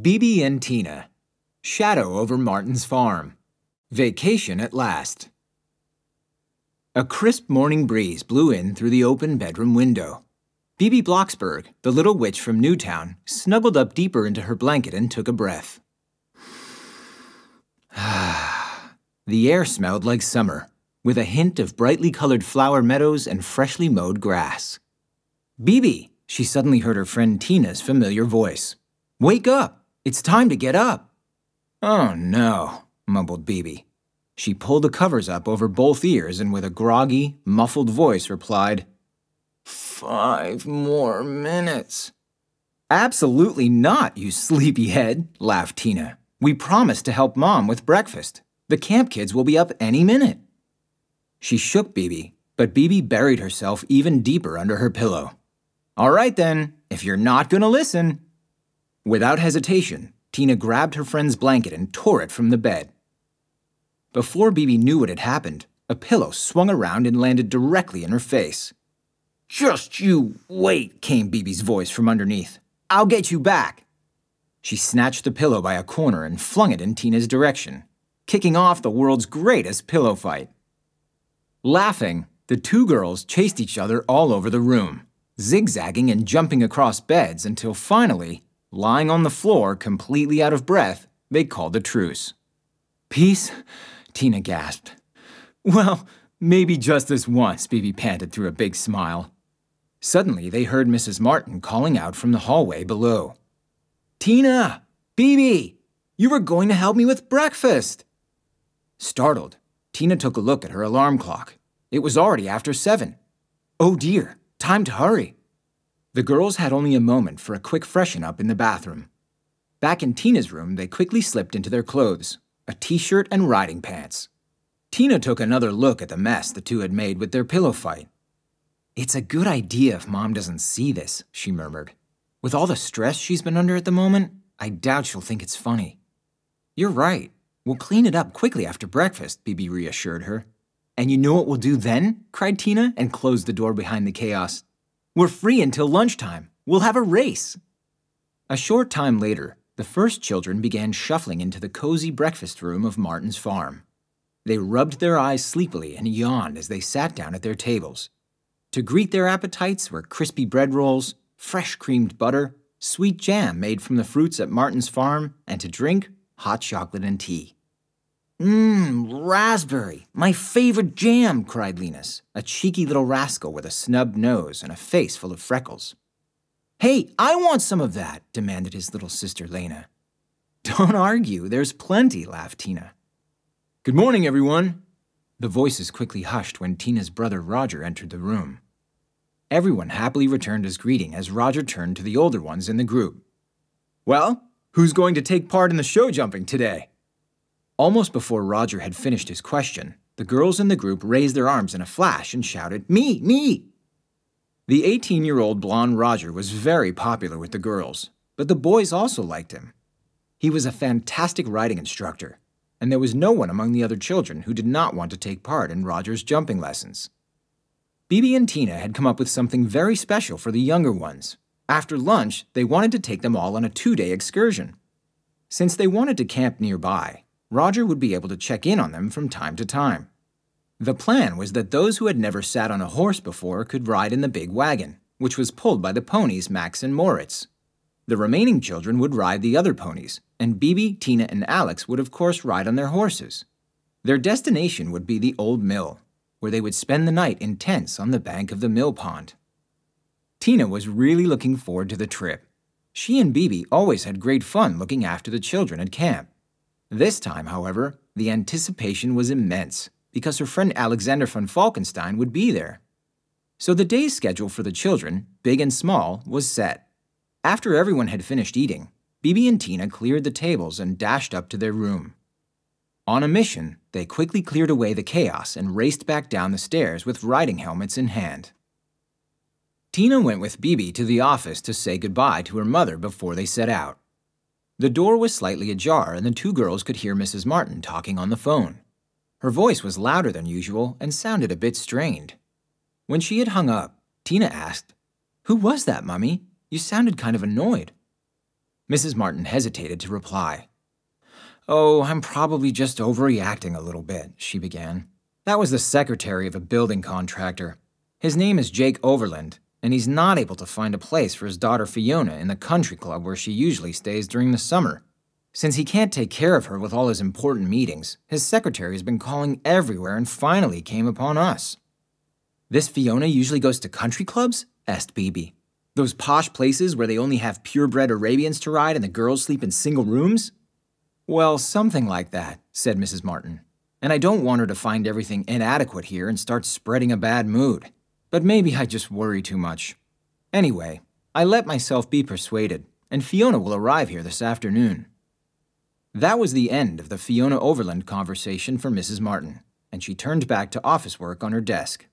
Bibi and Tina. Shadow over Martin's farm. Vacation at last. A crisp morning breeze blew in through the open bedroom window. Bibi Blocksberg, the little witch from Newtown, snuggled up deeper into her blanket and took a breath. The air smelled like summer, with a hint of brightly colored flower meadows and freshly mowed grass. "Bibi," she suddenly heard her friend Tina's familiar voice. "Wake up! It's time to get up!" "Oh no," mumbled Bibi. She pulled the covers up over both ears and with a groggy, muffled voice replied, 5 more minutes. "Absolutely not, you sleepyhead," laughed Tina. "We promised to help Mom with breakfast. The camp kids will be up any minute." She shook Bibi, but Bibi buried herself even deeper under her pillow. "All right then, if you're not gonna listen." Without hesitation, Tina grabbed her friend's blanket and tore it from the bed. Before Bibi knew what had happened, a pillow swung around and landed directly in her face. "Just you wait," came Bibi's voice from underneath. "I'll get you back." She snatched the pillow by a corner and flung it in Tina's direction, kicking off the world's greatest pillow fight. Laughing, the two girls chased each other all over the room, zigzagging and jumping across beds until finally, lying on the floor completely out of breath, they called a truce. "Peace?" Tina gasped. "Well, maybe just this once," Bibi panted through a big smile. Suddenly, they heard Mrs. Martin calling out from the hallway below. "Tina! Bibi! You were going to help me with breakfast!" Startled, Tina took a look at her alarm clock. It was already after 7. Oh dear, time to hurry. The girls had only a moment for a quick freshen up in the bathroom. Back in Tina's room, they quickly slipped into their clothes, a t-shirt and riding pants. Tina took another look at the mess the two had made with their pillow fight. "It's a good idea if Mom doesn't see this," she murmured. "With all the stress she's been under at the moment, I doubt she'll think it's funny." "You're right. We'll clean it up quickly after breakfast," Bibi reassured her. "And you know what we'll do then?" cried Tina and closed the door behind the chaos. "We're free until lunchtime. We'll have a race." A short time later, the first children began shuffling into the cozy breakfast room of Martin's farm. They rubbed their eyes sleepily and yawned as they sat down at their tables. To greet their appetites were crispy bread rolls, fresh creamed butter, sweet jam made from the fruits at Martin's farm, and to drink, hot chocolate and tea. Raspberry, my favorite jam," cried Linus, a cheeky little rascal with a snubbed nose and a face full of freckles. "Hey, I want some of that," demanded his little sister Lena. "Don't argue, there's plenty," laughed Tina. "Good morning, everyone." The voices quickly hushed when Tina's brother Roger entered the room. Everyone happily returned his greeting as Roger turned to the older ones in the group. "Well, who's going to take part in the show jumping today?" Almost before Roger had finished his question, the girls in the group raised their arms in a flash and shouted, "Me, me!" The 18-year-old blonde Roger was very popular with the girls, but the boys also liked him. He was a fantastic riding instructor, and there was no one among the other children who did not want to take part in Roger's jumping lessons. Bibi and Tina had come up with something very special for the younger ones. After lunch, they wanted to take them all on a 2-day excursion. Since they wanted to camp nearby, Roger would be able to check in on them from time to time. The plan was that those who had never sat on a horse before could ride in the big wagon, which was pulled by the ponies Max and Moritz. The remaining children would ride the other ponies, and Bibi, Tina, and Alex would of course ride on their horses. Their destination would be the old mill, where they would spend the night in tents on the bank of the mill pond. Tina was really looking forward to the trip. She and Bibi always had great fun looking after the children at camp. This time, however, the anticipation was immense, because her friend Alexander von Falkenstein would be there. So the day's schedule for the children, big and small, was set. After everyone had finished eating, Bibi and Tina cleared the tables and dashed up to their room. On a mission, they quickly cleared away the chaos and raced back down the stairs with riding helmets in hand. Tina went with Bibi to the office to say goodbye to her mother before they set out. The door was slightly ajar and the two girls could hear Mrs. Martin talking on the phone. Her voice was louder than usual and sounded a bit strained. When she had hung up, Tina asked, "Who was that, Mummy? You sounded kind of annoyed." Mrs. Martin hesitated to reply. "Oh, I'm probably just overreacting a little bit," she began. "That was the secretary of a building contractor. His name is Jake Overland, and he's not able to find a place for his daughter Fiona in the country club where she usually stays during the summer. Since he can't take care of her with all his important meetings, his secretary has been calling everywhere and finally came upon us." "This Fiona usually goes to country clubs?" asked Bibi. "Those posh places where they only have purebred Arabians to ride and the girls sleep in single rooms?" "Well, something like that," said Mrs. Martin. "And I don't want her to find everything inadequate here and start spreading a bad mood. But maybe I just worry too much. Anyway, I let myself be persuaded, and Fiona will arrive here this afternoon." That was the end of the Fiona Overland conversation for Mrs. Martin, and she turned back to office work on her desk.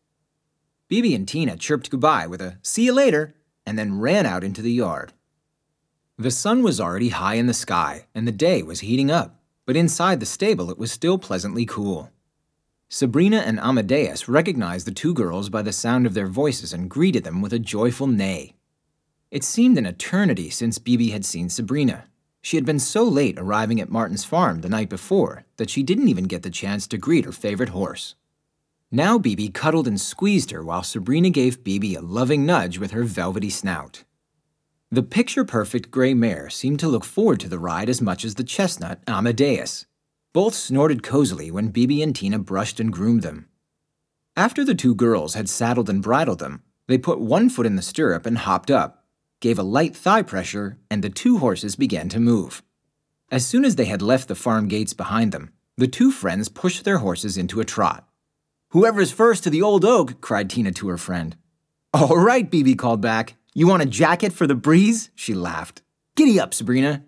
Bibi and Tina chirped goodbye with a "see you later," and then ran out into the yard. The sun was already high in the sky, and the day was heating up, but inside the stable it was still pleasantly cool. Sabrina and Amadeus recognized the two girls by the sound of their voices and greeted them with a joyful neigh. It seemed an eternity since Bibi had seen Sabrina. She had been so late arriving at Martin's farm the night before that she didn't even get the chance to greet her favorite horse. Now Bibi cuddled and squeezed her while Sabrina gave Bibi a loving nudge with her velvety snout. The picture-perfect gray mare seemed to look forward to the ride as much as the chestnut Amadeus. Both snorted cozily when Bibi and Tina brushed and groomed them. After the two girls had saddled and bridled them, they put one foot in the stirrup and hopped up, gave a light thigh pressure, and the two horses began to move. As soon as they had left the farm gates behind them, the two friends pushed their horses into a trot. "Whoever's first to the old oak," cried Tina to her friend. "All right," Bibi called back. "You want a jacket for the breeze?" She laughed. "Giddy up, Sabrina."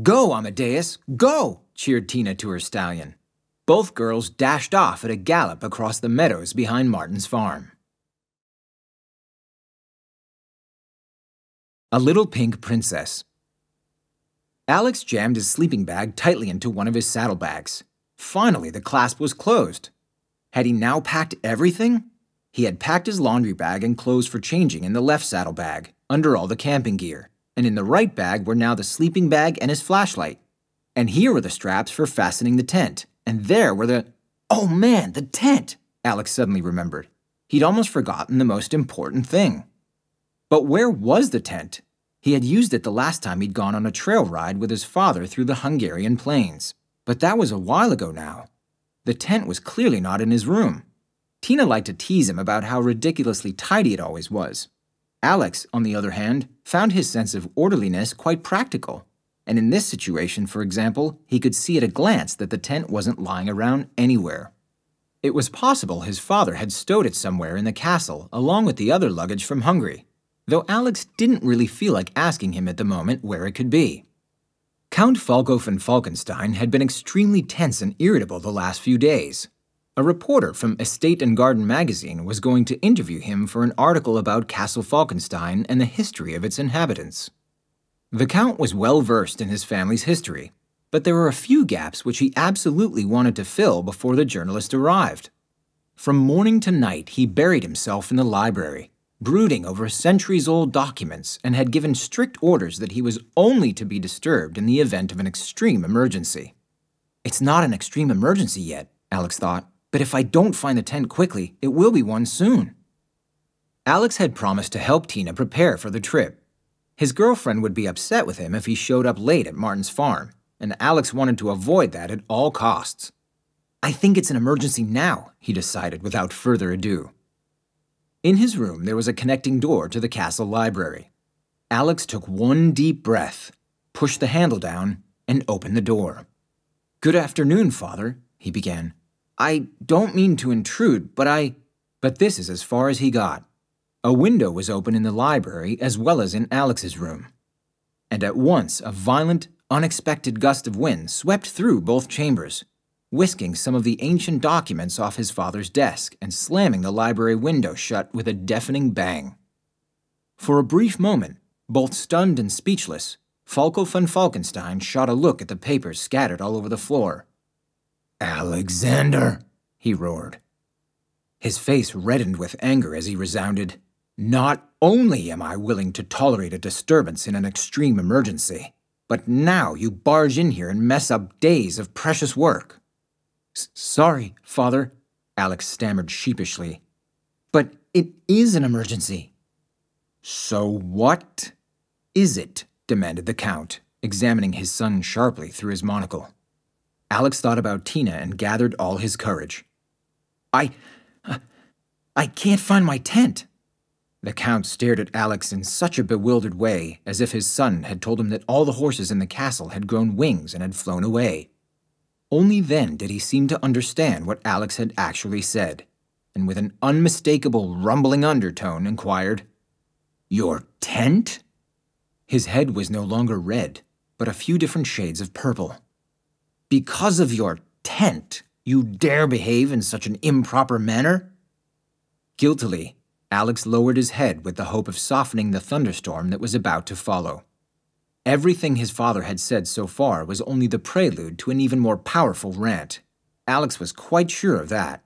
"Go, Amadeus, go!" cheered Tina to her stallion. Both girls dashed off at a gallop across the meadows behind Martin's farm. A Little Pink Princess. Alex jammed his sleeping bag tightly into one of his saddlebags. Finally, the clasp was closed. Had he now packed everything? He had packed his laundry bag and clothes for changing in the left saddlebag, under all the camping gear, and in the right bag were now the sleeping bag and his flashlight. And here were the straps for fastening the tent, and there were the— "Oh man, the tent!" Alex suddenly remembered. He'd almost forgotten the most important thing. But where was the tent? He had used it the last time he'd gone on a trail ride with his father through the Hungarian plains. But that was a while ago now. The tent was clearly not in his room. Tina liked to tease him about how ridiculously tidy it always was. Alex, on the other hand, found his sense of orderliness quite practical. And in this situation, for example, he could see at a glance that the tent wasn't lying around anywhere. It was possible his father had stowed it somewhere in the castle along with the other luggage from Hungary, though Alex didn't really feel like asking him at the moment where it could be. Count Falko von Falkenstein had been extremely tense and irritable the last few days. A reporter from Estate and Garden magazine was going to interview him for an article about Castle Falkenstein and the history of its inhabitants. The Count was well versed in his family's history, but there were a few gaps which he absolutely wanted to fill before the journalist arrived. From morning to night, he buried himself in the library, brooding over centuries-old documents, and had given strict orders that he was only to be disturbed in the event of an extreme emergency. "It's not an extreme emergency yet," Alex thought, "but if I don't find the tent quickly, it will be one soon." Alex had promised to help Tina prepare for the trip. His girlfriend would be upset with him if he showed up late at Martin's farm, and Alex wanted to avoid that at all costs. "I think it's an emergency now," he decided without further ado. In his room, there was a connecting door to the castle library. Alex took one deep breath, pushed the handle down, and opened the door. "Good afternoon, Father," he began. "I don't mean to intrude, but this is as far as he got. A window was open in the library as well as in Alex's room. And at once, a violent, unexpected gust of wind swept through both chambers, whisking some of the ancient documents off his father's desk and slamming the library window shut with a deafening bang. For a brief moment, both stunned and speechless, Falko von Falkenstein shot a look at the papers scattered all over the floor. "Alexander!" he roared. His face reddened with anger as he resounded, Not only am I willing to tolerate a disturbance in an extreme emergency, but now you barge in here and mess up days of precious work. Sorry, Father, Alex stammered sheepishly. But it is an emergency. So what is it? Demanded the Count, examining his son sharply through his monocle. Alex thought about Tina and gathered all his courage. I can't find my tent. The Count stared at Alex in such a bewildered way, as if his son had told him that all the horses in the castle had grown wings and had flown away. Only then did he seem to understand what Alex had actually said, and with an unmistakable rumbling undertone inquired, "Your tent?" His head was no longer red, but a few different shades of purple. "Because of your tent, you dare behave in such an improper manner?" Guiltily, Alex lowered his head with the hope of softening the thunderstorm that was about to follow. Everything his father had said so far was only the prelude to an even more powerful rant. Alex was quite sure of that.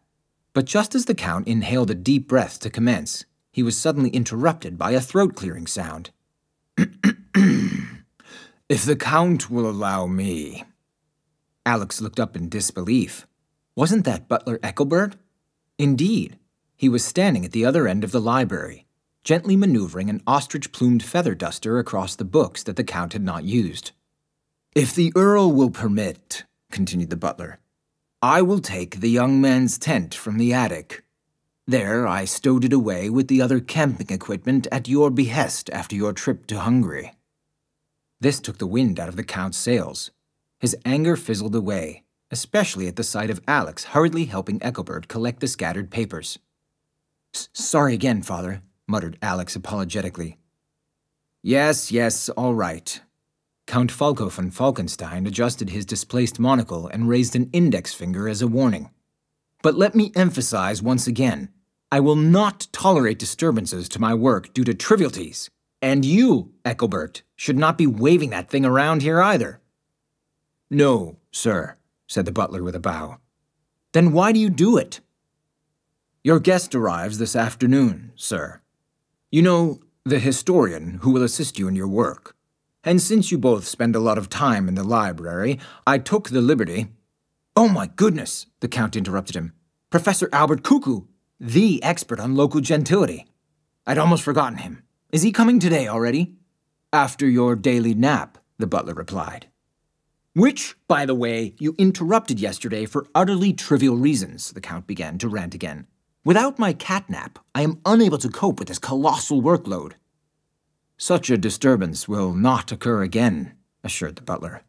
But just as the Count inhaled a deep breath to commence, he was suddenly interrupted by a throat-clearing sound. "If the Count will allow me." Alex looked up in disbelief. Wasn't that Butler Ethelbert? Indeed. He was standing at the other end of the library, gently maneuvering an ostrich-plumed feather duster across the books that the Count had not used. "If the Earl will permit," continued the butler, "I will take the young man's tent from the attic. There I stowed it away with the other camping equipment at your behest after your trip to Hungary." This took the wind out of the Count's sails. His anger fizzled away, especially at the sight of Alex hurriedly helping Ethelbert collect the scattered papers. "Sorry again, Father," muttered Alex apologetically. Yes, all right." Count Falko von Falkenstein adjusted his displaced monocle and raised an index finger as a warning. "But let me emphasize once again, I will not tolerate disturbances to my work due to trivialities. And you, Ethelbert, should not be waving that thing around here either." "No, sir," said the butler with a bow. "Then why do you do it?" "Your guest arrives this afternoon, sir. You know, the historian who will assist you in your work. And since you both spend a lot of time in the library, I took the liberty—" "Oh my goodness," the Count interrupted him. "Professor Albert Cuckoo, the expert on local gentility. I'd almost forgotten him. Is he coming today already?" "After your daily nap," the butler replied. "Which, by the way, you interrupted yesterday for utterly trivial reasons," the Count began to rant again. "Without my catnap, I am unable to cope with this colossal workload." "Such a disturbance will not occur again," assured the butler.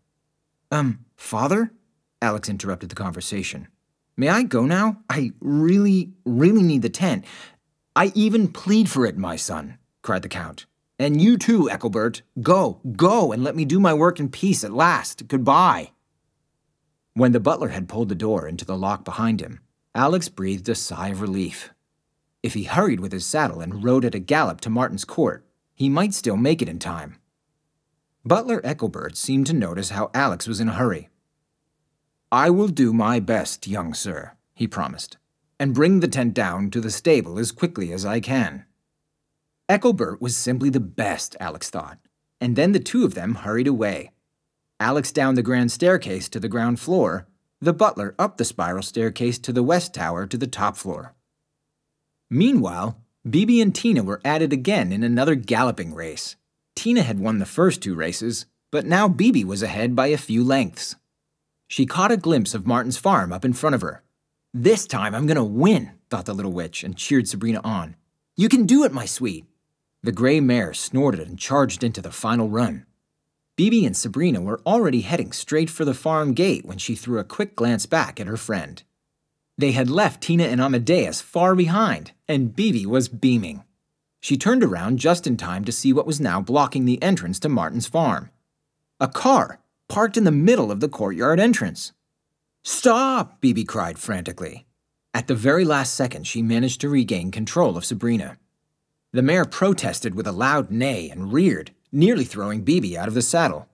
Father?" Alex interrupted the conversation. "May I go now? I really need the tent. I even plead for it, my son," cried the Count. "And you too, Ethelbert. Go, and let me do my work in peace at last. Goodbye." When the butler had pulled the door into the lock behind him, Alex breathed a sigh of relief. If he hurried with his saddle and rode at a gallop to Martin's court, he might still make it in time. Butler Ethelbert seemed to notice how Alex was in a hurry. "I will do my best, young sir," he promised, "and bring the tent down to the stable as quickly as I can." Ethelbert was simply the best, Alex thought, and then the two of them hurried away. Alex down the grand staircase to the ground floor, the butler up the spiral staircase to the west tower to the top floor. Meanwhile, Bibi and Tina were at it again in another galloping race. Tina had won the first two races, but now Bibi was ahead by a few lengths. She caught a glimpse of Martin's farm up in front of her. "This time I'm gonna win," thought the little witch, and cheered Sabrina on. "You can do it, my sweet." The gray mare snorted and charged into the final run. Bibi and Sabrina were already heading straight for the farm gate when she threw a quick glance back at her friend. They had left Tina and Amadeus far behind, and Bibi was beaming. She turned around just in time to see what was now blocking the entrance to Martin's farm. A car, parked in the middle of the courtyard entrance. "Stop!" Bibi cried frantically. At the very last second, she managed to regain control of Sabrina. The mare protested with a loud neigh and reared, nearly throwing Bibi out of the saddle.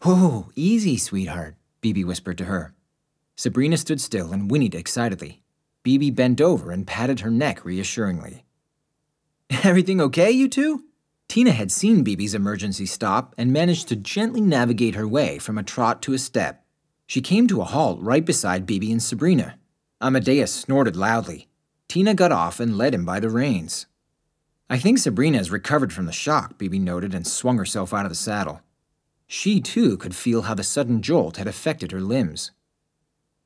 "Whoa, easy, sweetheart," Bibi whispered to her. Sabrina stood still and whinnied excitedly. Bibi bent over and patted her neck reassuringly. Everything okay, you two? Tina had seen Bibi's emergency stop and managed to gently navigate her way from a trot to a step. She came to a halt right beside Bibi and Sabrina. Amadeus snorted loudly. Tina got off and led him by the reins. I think Sabrina has recovered from the shock, Bibi noted and swung herself out of the saddle. She, too, could feel how the sudden jolt had affected her limbs.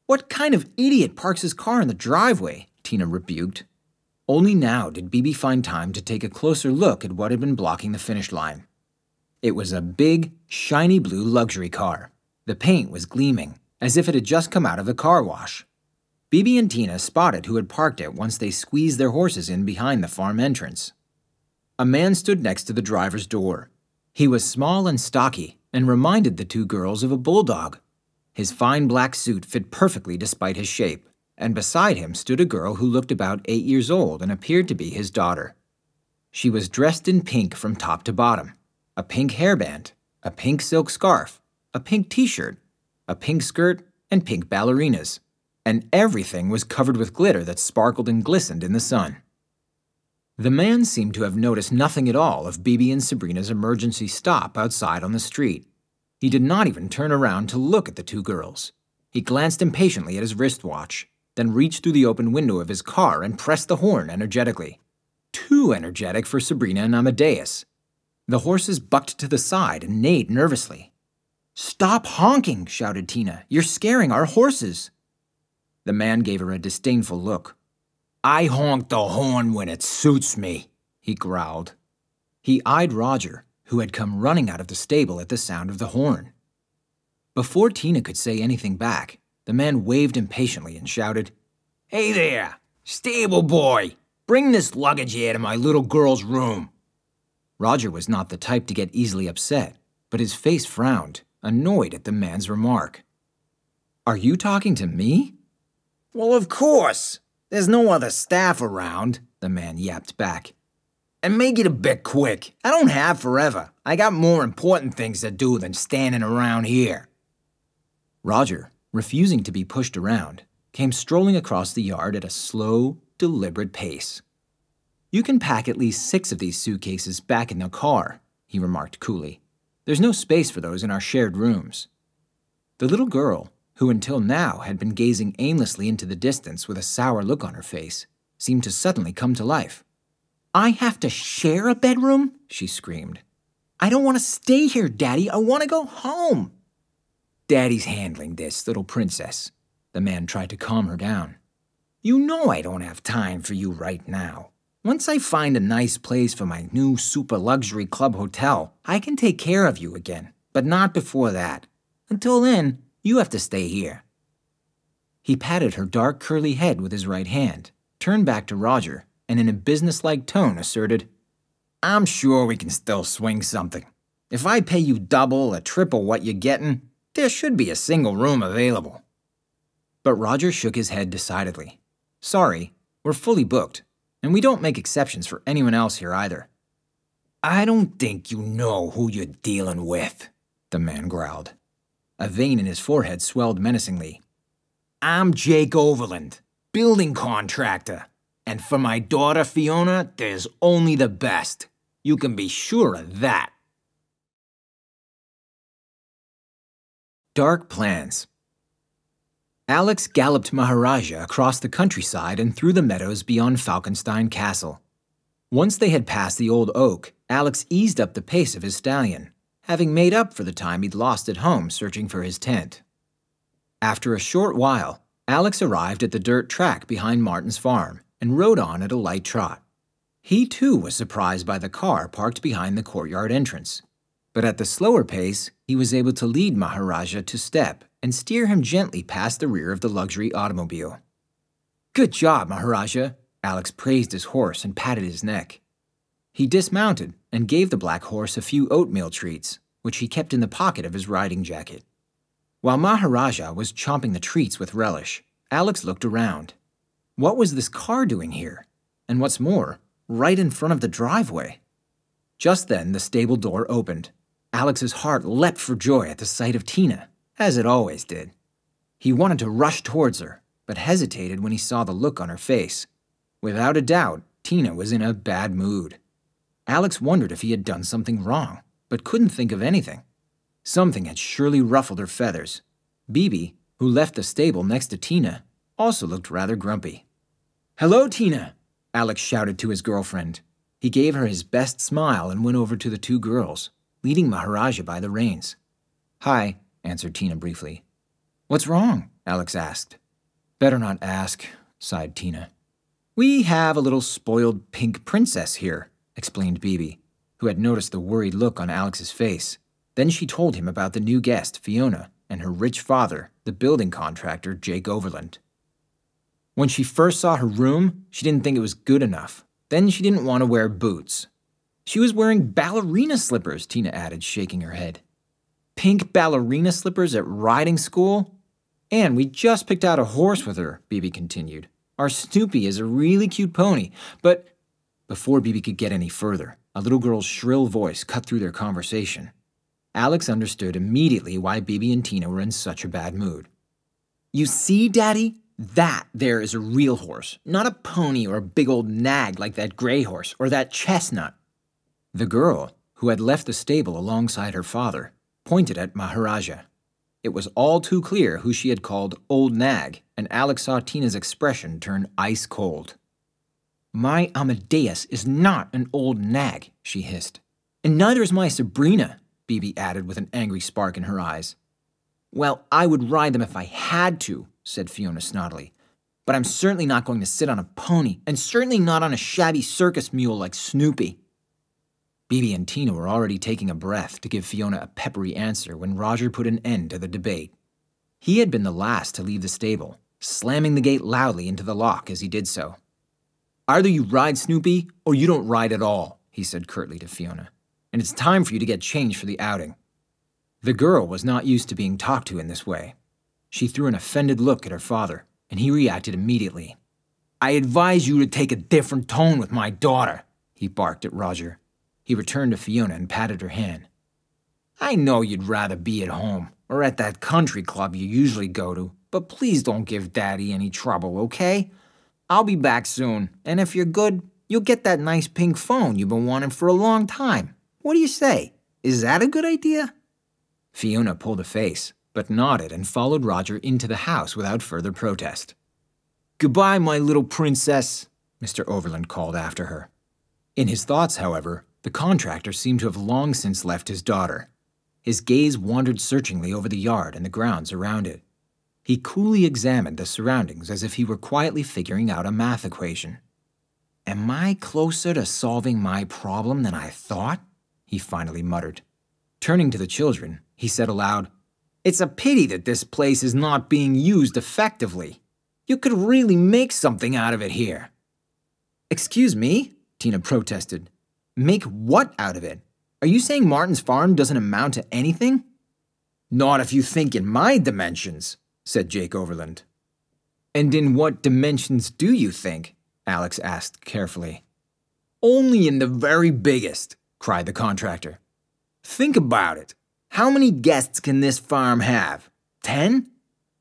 What kind of idiot parks his car in the driveway? Tina rebuked. Only now did Bibi find time to take a closer look at what had been blocking the finish line. It was a big, shiny blue luxury car. The paint was gleaming, as if it had just come out of the car wash. Bibi and Tina spotted who had parked it once they squeezed their horses in behind the farm entrance. A man stood next to the driver's door. He was small and stocky and reminded the two girls of a bulldog. His fine black suit fit perfectly despite his shape, and beside him stood a girl who looked about 8 years old and appeared to be his daughter. She was dressed in pink from top to bottom, a pink hairband, a pink silk scarf, a pink t-shirt, a pink skirt, and pink ballerinas, and everything was covered with glitter that sparkled and glistened in the sun. The man seemed to have noticed nothing at all of Bibi and Sabrina's emergency stop outside on the street. He did not even turn around to look at the two girls. He glanced impatiently at his wristwatch, then reached through the open window of his car and pressed the horn energetically. Too energetic for Sabrina and Amadeus. The horses bucked to the side and neighed nervously. "Stop honking!" shouted Tina. "You're scaring our horses!" The man gave her a disdainful look. "I honk the horn when it suits me," he growled. He eyed Roger, who had come running out of the stable at the sound of the horn. Before Tina could say anything back, the man waved impatiently and shouted, "Hey there, stable boy! Bring this luggage here to my little girl's room." Roger was not the type to get easily upset, but his face frowned, annoyed at the man's remark. "Are you talking to me?" "Well, of course. There's no other staff around," the man yapped back. "And make it a bit quick. I don't have forever. I got more important things to do than standing around here." Roger, refusing to be pushed around, came strolling across the yard at a slow, deliberate pace. "You can pack at least 6 of these suitcases back in the car," he remarked coolly. "There's no space for those in our shared rooms." The little girl, who until now had been gazing aimlessly into the distance with a sour look on her face, seemed to suddenly come to life. "I have to share a bedroom?" she screamed. "I don't want to stay here, Daddy. I want to go home." "Daddy's handling this, little princess." The man tried to calm her down. "You know I don't have time for you right now. Once I find a nice place for my new super luxury club hotel, I can take care of you again, but not before that. Until then, you have to stay here." He patted her dark curly head with his right hand, turned back to Roger, and in a businesslike tone asserted, "I'm sure we can still swing something. If I pay you double or triple what you're getting, there should be a single room available." But Roger shook his head decidedly. "Sorry, we're fully booked, and we don't make exceptions for anyone else here either." "I don't think you know who you're dealing with," the man growled. A vein in his forehead swelled menacingly. "I'm Jake Overland, building contractor, and for my daughter Fiona, there's only the best. You can be sure of that." Dark plans. Alex galloped Maharaja across the countryside and through the meadows beyond Falkenstein Castle. Once they had passed the old oak, Alex eased up the pace of his stallion, having made up for the time he'd lost at home searching for his tent. After a short while, Alex arrived at the dirt track behind Martin's farm and rode on at a light trot. He too was surprised by the car parked behind the courtyard entrance, but at the slower pace, he was able to lead Maharaja to step and steer him gently past the rear of the luxury automobile. "Good job, Maharaja," Alex praised his horse and patted his neck. He dismounted and gave the black horse a few oatmeal treats, which he kept in the pocket of his riding jacket. While Maharaja was chomping the treats with relish, Alex looked around. What was this car doing here? And what's more, right in front of the driveway? Just then, the stable door opened. Alex's heart leapt for joy at the sight of Tina, as it always did. He wanted to rush towards her, but hesitated when he saw the look on her face. Without a doubt, Tina was in a bad mood. Alex wondered if he had done something wrong, but couldn't think of anything. Something had surely ruffled her feathers. Bibi, who left the stable next to Tina, also looked rather grumpy. "Hello, Tina," Alex shouted to his girlfriend. He gave her his best smile and went over to the two girls, leading Maharaja by the reins. "Hi," answered Tina briefly. "What's wrong?" Alex asked. "Better not ask," sighed Tina. "We have a little spoiled pink princess here," explained Bibi, who had noticed the worried look on Alex's face. Then she told him about the new guest, Fiona, and her rich father, the building contractor, Jake Overland. When she first saw her room, she didn't think it was good enough. Then she didn't want to wear boots. She was wearing ballerina slippers, Tina added, shaking her head. Pink ballerina slippers at riding school? And we just picked out a horse with her, Bibi continued. Our Snoopy is a really cute pony, but... Before Bibi could get any further, a little girl's shrill voice cut through their conversation. Alex understood immediately why Bibi and Tina were in such a bad mood. "You see, Daddy? That there is a real horse, not a pony or a big old nag like that gray horse or that chestnut." The girl, who had left the stable alongside her father, pointed at Maharaja. It was all too clear who she had called Old Nag, and Alex saw Tina's expression turn ice cold. "My Amadeus is not an old nag," she hissed. "And neither is my Sabrina," Bibi added with an angry spark in her eyes. "Well, I would ride them if I had to," said Fiona snottily. "But I'm certainly not going to sit on a pony, and certainly not on a shabby circus mule like Snoopy." Bibi and Tina were already taking a breath to give Fiona a peppery answer when Roger put an end to the debate. He had been the last to leave the stable, slamming the gate loudly into the lock as he did so. "Either you ride Snoopy, or you don't ride at all," he said curtly to Fiona. "And it's time for you to get changed for the outing." The girl was not used to being talked to in this way. She threw an offended look at her father, and he reacted immediately. "I advise you to take a different tone with my daughter," he barked at Roger. He returned to Fiona and patted her hand. "I know you'd rather be at home, or at that country club you usually go to, but please don't give Daddy any trouble, okay? I'll be back soon, and if you're good, you'll get that nice pink phone you've been wanting for a long time. What do you say? Is that a good idea?" Fiona pulled a face, but nodded and followed Roger into the house without further protest. "Goodbye, my little princess," Mr. Overland called after her. In his thoughts, however, the contractor seemed to have long since left his daughter. His gaze wandered searchingly over the yard and the grounds around it. He coolly examined the surroundings as if he were quietly figuring out a math equation. "Am I closer to solving my problem than I thought?" he finally muttered. Turning to the children, he said aloud, "It's a pity that this place is not being used effectively. You could really make something out of it here." "Excuse me?" Tina protested. "Make what out of it? Are you saying Martin's farm doesn't amount to anything?" "Not if you think in my dimensions," said Jake Overland. "And in what dimensions do you think?" Alex asked carefully. "Only in the very biggest," cried the contractor. "Think about it. How many guests can this farm have? 10?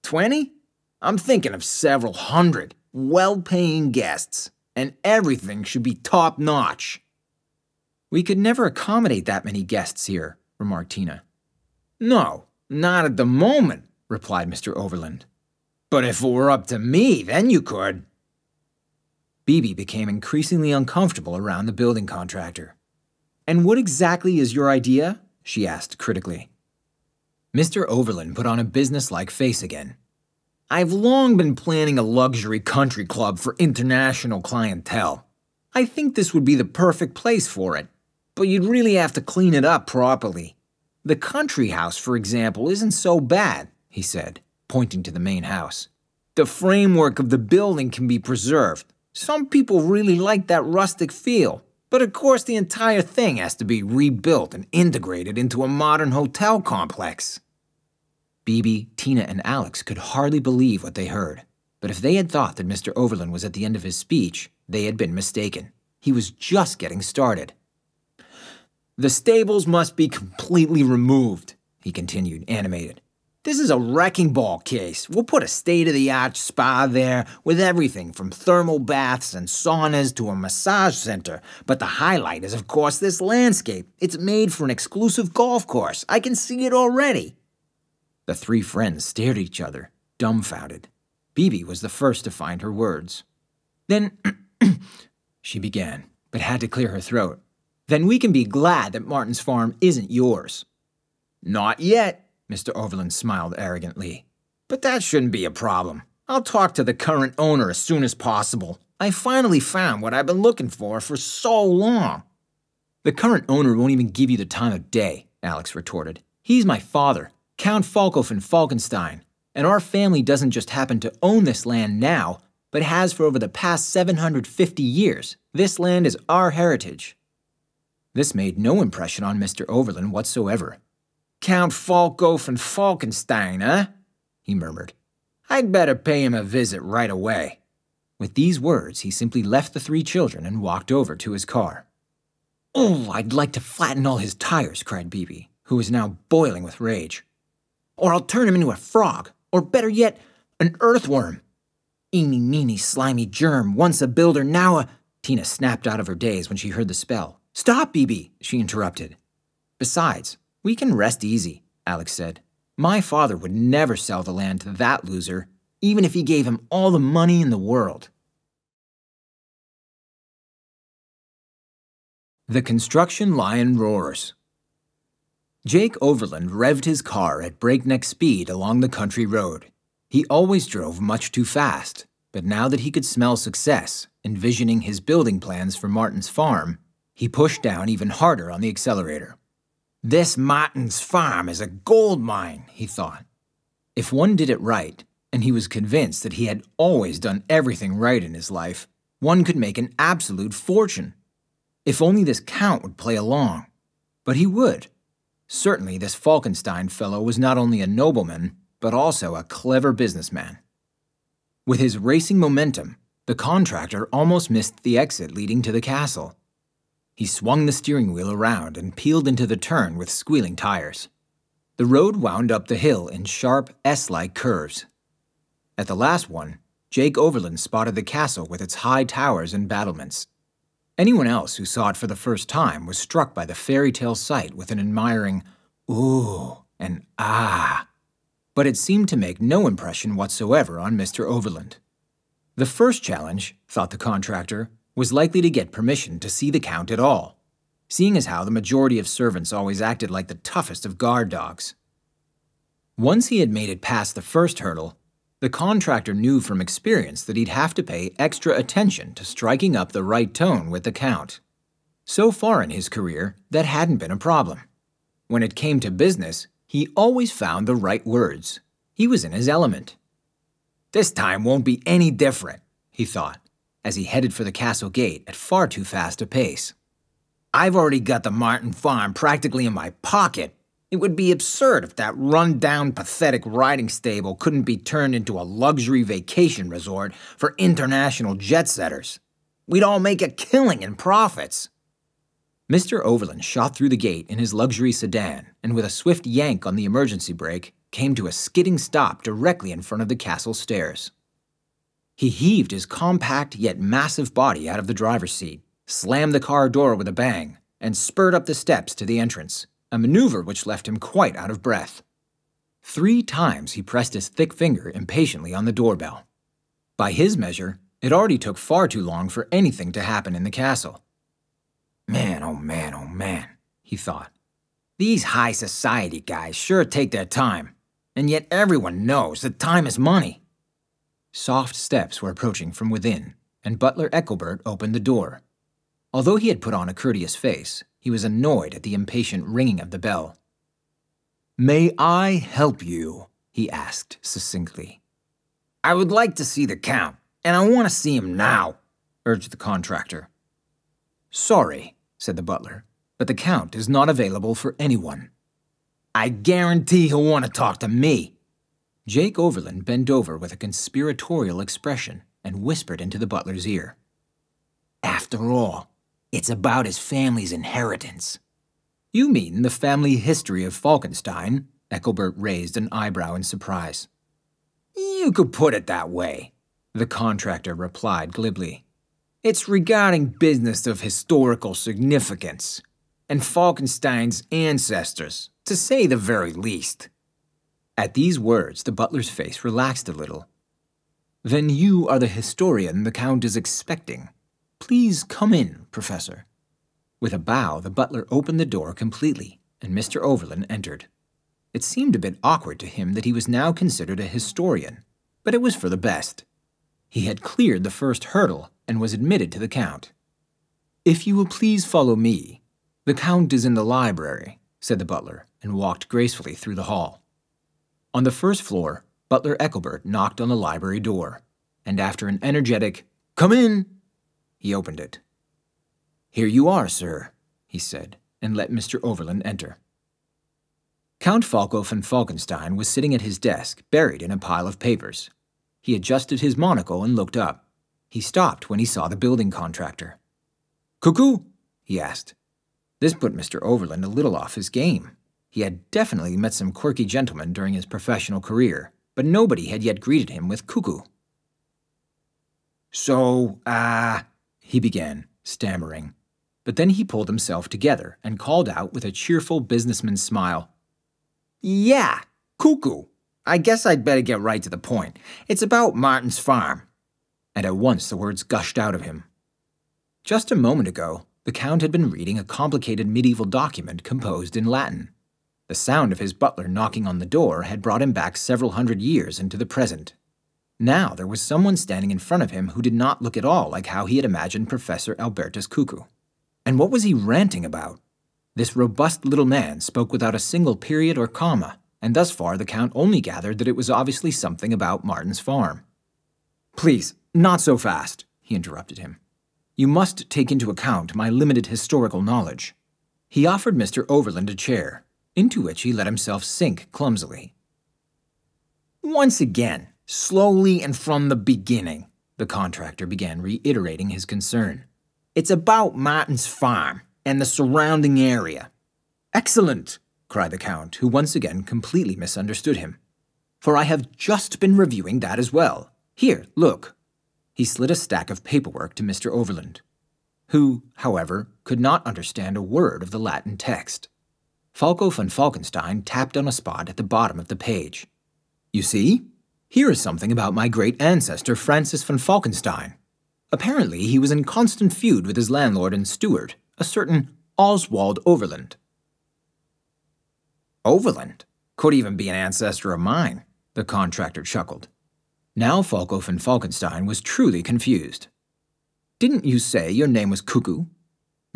20? I'm thinking of several hundred well-paying guests, and everything should be top-notch." "We could never accommodate that many guests here," remarked Tina. "No, not at the moment," replied Mr. Overland. "But if it were up to me, then you could." Bibi became increasingly uncomfortable around the building contractor. "And what exactly is your idea?" she asked critically. Mr. Overland put on a businesslike face again. "I've long been planning a luxury country club for international clientele. I think this would be the perfect place for it, but you'd really have to clean it up properly. The country house, for example, isn't so bad," he said, pointing to the main house. "The framework of the building can be preserved. Some people really like that rustic feel. But of course the entire thing has to be rebuilt and integrated into a modern hotel complex." Bibi, Tina, and Alex could hardly believe what they heard. But if they had thought that Mr. Overland was at the end of his speech, they had been mistaken. He was just getting started. "The stables must be completely removed," he continued, animated. This is a wrecking ball case. We'll put a state-of-the-art spa there with everything from thermal baths and saunas to a massage center. But the highlight is, of course, this landscape. It's made for an exclusive golf course. I can see it already." The three friends stared at each other, dumbfounded. Bibi was the first to find her words. "Then," she began, but had to clear her throat. "Then we can be glad that Martin's farm isn't yours." "Not yet," Mr. Overland smiled arrogantly. "But that shouldn't be a problem. I'll talk to the current owner as soon as possible. I finally found what I've been looking for so long." "The current owner won't even give you the time of day," Alex retorted. "He's my father, Count Falko von Falkenstein, and our family doesn't just happen to own this land now, but has for over the past 750 years. This land is our heritage." This made no impression on Mr. Overland whatsoever. "Count Falko von Falkenstein, eh?" he murmured. "I'd better pay him a visit right away." With these words, he simply left the three children and walked over to his car. "Oh, I'd like to flatten all his tires," cried Bibi, who was now boiling with rage. "Or I'll turn him into a frog, or better yet, an earthworm. Eeny, meeny, slimy germ, once a builder, now a—" Tina snapped out of her daze when she heard the spell. "Stop, Bibi," she interrupted. "Besides, we can rest easy," Alex said. "My father would never sell the land to that loser, even if he gave him all the money in the world." The construction lion roars. Jake Overland revved his car at breakneck speed along the country road. He always drove much too fast, but now that he could smell success, envisioning his building plans for Martin's farm, he pushed down even harder on the accelerator. "This Martin's farm is a gold mine," he thought. If one did it right, and he was convinced that he had always done everything right in his life, one could make an absolute fortune. If only this Count would play along. But he would. Certainly this Falkenstein fellow was not only a nobleman, but also a clever businessman. With his racing momentum, the contractor almost missed the exit leading to the castle. He swung the steering wheel around and peeled into the turn with squealing tires. The road wound up the hill in sharp, S-like curves. At the last one, Jake Overland spotted the castle with its high towers and battlements. Anyone else who saw it for the first time was struck by the fairy tale sight with an admiring "ooh" and "ah." But it seemed to make no impression whatsoever on Mr. Overland. The first challenge, thought the contractor, was likely to get permission to see the Count at all, seeing as how the majority of servants always acted like the toughest of guard dogs. Once he had made it past the first hurdle, the contractor knew from experience that he'd have to pay extra attention to striking up the right tone with the Count. So far in his career, that hadn't been a problem. When it came to business, he always found the right words. He was in his element. "This time won't be any different," he thought, as he headed for the castle gate at far too fast a pace. "I've already got the Martin farm practically in my pocket. It would be absurd if that run-down, pathetic riding stable couldn't be turned into a luxury vacation resort for international jet-setters. We'd all make a killing in profits." Mr. Overland shot through the gate in his luxury sedan and with a swift yank on the emergency brake, came to a skidding stop directly in front of the castle stairs. He heaved his compact yet massive body out of the driver's seat, slammed the car door with a bang, and spurred up the steps to the entrance, a maneuver which left him quite out of breath. 3 times he pressed his thick finger impatiently on the doorbell. By his measure, it already took far too long for anything to happen in the castle. Man, oh man, he thought. These high society guys sure take their time, and yet everyone knows that time is money. Soft steps were approaching from within, and Butler Ethelbert opened the door. Although he had put on a courteous face, he was annoyed at the impatient ringing of the bell. "May I help you?" he asked succinctly. "I would like to see the Count, and I want to see him now," urged the contractor. "Sorry," said the butler, "but the Count is not available for anyone." "I guarantee he'll want to talk to me." Jake Overland bent over with a conspiratorial expression and whispered into the butler's ear. "After all, it's about his family's inheritance." "You mean the family history of Falkenstein?" Ethelbert raised an eyebrow in surprise. You could put it that way, the contractor replied glibly. It's regarding business of historical significance, and Falkenstein's ancestors, to say the very least. At these words, the butler's face relaxed a little. Then you are the historian the Count is expecting. Please come in, Professor. With a bow, the butler opened the door completely, and Mr. Overland entered. It seemed a bit awkward to him that he was now considered a historian, but it was for the best. He had cleared the first hurdle and was admitted to the Count. If you will please follow me. The Count is in the library, said the butler, and walked gracefully through the hall. On the first floor, Butler Ethelbert knocked on the library door, and after an energetic, "Come in," he opened it. "Here you are, sir," he said, and let Mr. Overland enter. Count Falko von Falkenstein was sitting at his desk, buried in a pile of papers. He adjusted his monocle and looked up. He stopped when he saw the building contractor. "Cuckoo?" he asked. This put Mr. Overland a little off his game. He had definitely met some quirky gentlemen during his professional career, but nobody had yet greeted him with cuckoo. "So, he began, stammering. But then he pulled himself together and called out with a cheerful businessman's smile. "Yeah, cuckoo. I guess I'd better get right to the point. It's about Martin's farm." And at once the words gushed out of him. Just a moment ago, the Count had been reading a complicated medieval document composed in Latin. The sound of his butler knocking on the door had brought him back several hundred years into the present. Now there was someone standing in front of him who did not look at all like how he had imagined Professor Albertus Cuckoo. And what was he ranting about? This robust little man spoke without a single period or comma, and thus far the Count only gathered that it was obviously something about Martin's farm. "Please, not so fast," he interrupted him. "You must take into account my limited historical knowledge." He offered Mr. Overland a chair, into which he let himself sink clumsily. "Once again, slowly and from the beginning," the contractor began reiterating his concern. "It's about Martin's farm and the surrounding area." "Excellent," cried the Count, who once again completely misunderstood him. "For I have just been reviewing that as well. Here, look." He slid a stack of paperwork to Mr. Overland, who, however, could not understand a word of the Latin text. Falko von Falkenstein tapped on a spot at the bottom of the page. "You see? Here is something about my great ancestor Francis von Falkenstein. Apparently he was in constant feud with his landlord and steward, a certain Oswald Overland." "Overland? Could even be an ancestor of mine," the contractor chuckled. Now Falko von Falkenstein was truly confused. "Didn't you say your name was Cuckoo?"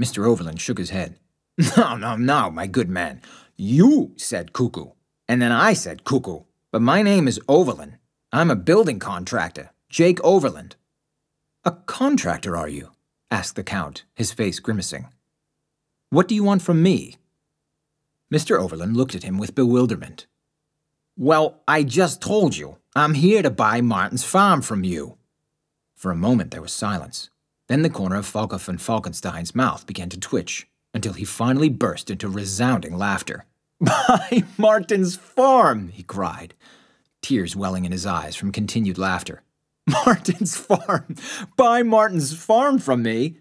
Mr. Overland shook his head. No, my good man. You said Cuckoo, and then I said Cuckoo. But my name is Overland. I'm a building contractor, Jake Overland." "A contractor, are you?" asked the Count, his face grimacing. "What do you want from me?" Mr. Overland looked at him with bewilderment. "Well, I just told you. I'm here to buy Martin's farm from you." For a moment there was silence. Then the corner of Falko von Falkenstein's mouth began to twitch, until he finally burst into resounding laughter. "Buy Martin's farm!" he cried, tears welling in his eyes from continued laughter. "Martin's farm! Buy Martin's farm from me!"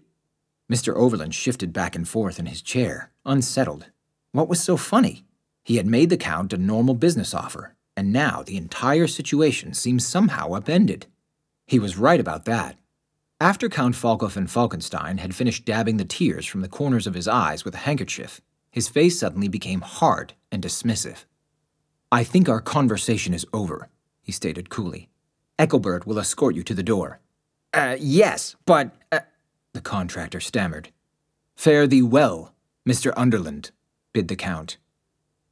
Mr. Overland shifted back and forth in his chair, unsettled. What was so funny? He had made the Count a normal business offer, and now the entire situation seemed somehow upended. He was right about that. After Count Falko von Falkenstein had finished dabbing the tears from the corners of his eyes with a handkerchief, his face suddenly became hard and dismissive. "I think our conversation is over," he stated coolly. "Ethelbert will escort you to the door." Yes, but, the contractor stammered. "Fare thee well, Mr. Underland," bid the Count.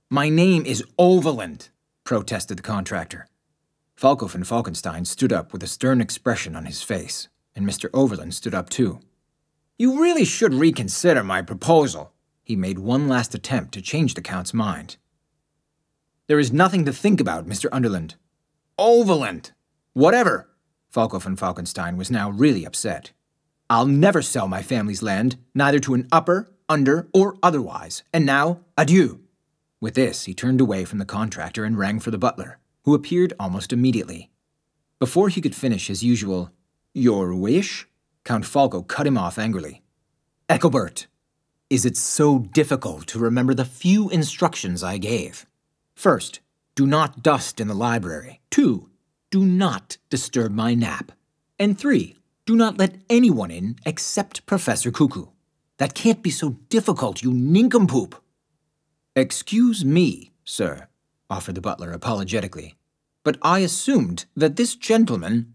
"My name is Overland," protested the contractor. Falko von Falkenstein stood up with a stern expression on his face, and Mr. Overland stood up too. "You really should reconsider my proposal." He made one last attempt to change the Count's mind. "There is nothing to think about, Mr. Underland." "Overland!" "Whatever." Falko von Falkenstein was now really upset. "I'll never sell my family's land, neither to an upper, under, or otherwise. And now, adieu." With this, he turned away from the contractor and rang for the butler, who appeared almost immediately. Before he could finish his usual, "Your wish?" Count Falco cut him off angrily. "Ethelbert, is it so difficult to remember the few instructions I gave? First, do not dust in the library. 2, do not disturb my nap. And 3, do not let anyone in except Professor Cuckoo. That can't be so difficult, you nincompoop." "Excuse me, sir," offered the butler apologetically, "but I assumed that this gentleman—"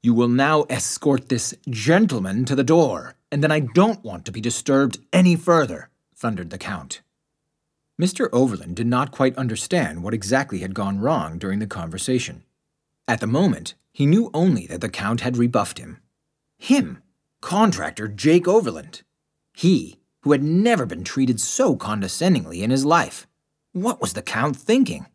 "You will now escort this gentleman to the door, and then I don't want to be disturbed any further," thundered the Count. Mr. Overland did not quite understand what exactly had gone wrong during the conversation. At the moment, he knew only that the Count had rebuffed him. Him, contractor Jake Overland. He, who had never been treated so condescendingly in his life. What was the Count thinking?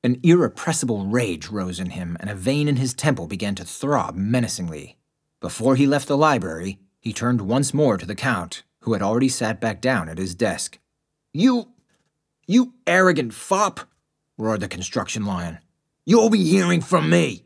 An irrepressible rage rose in him, and a vein in his temple began to throb menacingly. Before he left the library, he turned once more to the Count, who had already sat back down at his desk. You arrogant fop!" roared the construction lion. "You'll be hearing from me!"